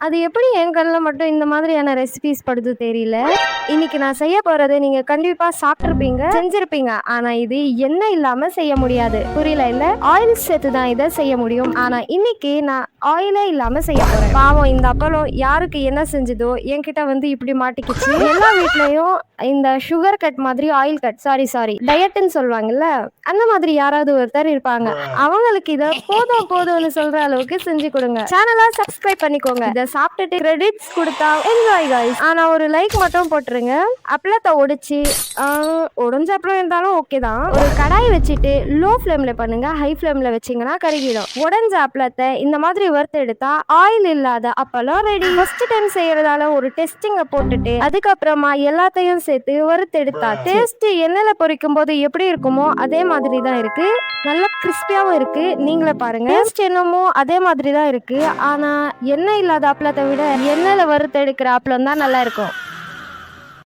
அது எப்படி என் கண்ணுல மட்டும் இந்த மாதிரியான ரெசிபீஸ் படுது தெரியல. இன்னைக்கு நான் செய்ய போறது நீங்க கண்டிப்பா சாப்பிட்டிருப்பீங்க, செஞ்சிருப்பீங்க. ஆனா இது எண்ணெய் இல்லாம செய்ய முடியாது. புரியல இல்ல? ஆயில் சேர்த்து தான் இதை செய்ய முடியும். ஆனா இன்னைக்கு நான் ஆயிலே இல்லாம செய்ய போறேன். பாவம் இந்த அப்பளம் யாருக்கு என்ன செஞ்சதோ என்கிட்ட வந்து இப்படி மாட்டிக்கிச்சு. எல்லா வீட்லயும் இந்த சுகர் கட் மாதிரி ஆயில் கட் சாரி டயட்னு சொல்லுவாங்கல்ல, அந்த மாதிரி யாராவது ஒருத்தர் இருப்பாங்க. அவங்களுக்கு இத போதும் போதும்னு சொல்ற அளவுக்கு செஞ்சு கொடுங்க. சேனலை சப்ஸ்கிரைப் பண்ணிக்கோங்க. இதை சாப்பிட்டுட்டு கிரெடிட்ஸ் கொடுத்தா என்ஜாய் கைஸ். ஆனா ஒரு லைக் மட்டும் போட்டுருங்க. அப்பளத்தை உடைச்சு உடைஞ்ச அப்பளம் இருந்தாலும் ஓகே தான். ஒரு கடாய் வச்சுட்டு லோ ஃப்ளேம்ல பண்ணுங்க. ஹை ஃப்ளேம்ல வச்சீங்கன்னா கருகிடும். உடைஞ்ச அப்பளத்தை இந்த மாதிரி வறுத்து எடுத்தா ஆயில் இல்லாத அப்பளம் ரெடி. ஃபர்ஸ்ட் டைம் செய்யறதால ஒரு டெஸ்டிங்க போட்டுட்டு அதுக்கப்புறமா எல்லாத்தையும் சேர்த்து வறுத்து எடுத்தா டேஸ்ட் எண்ணெயில பொரிக்கும் போது எப்படி இருக்குமோ அதே மாதிரி தான் இருக்கு. நல்லா கிறிஸ்பியாவும் இருக்கு. நீங்களே பாருங்க. டேஸ்ட் என்னமோ அதே மாதிரி தான் இருக்கு. ஆனா எண்ணெய் இல்லாத அப்பளத்தை விட எண்ணெயில வறுத்து எடுக்கிற அப்பளம் தான் நல்லா இருக்கும்.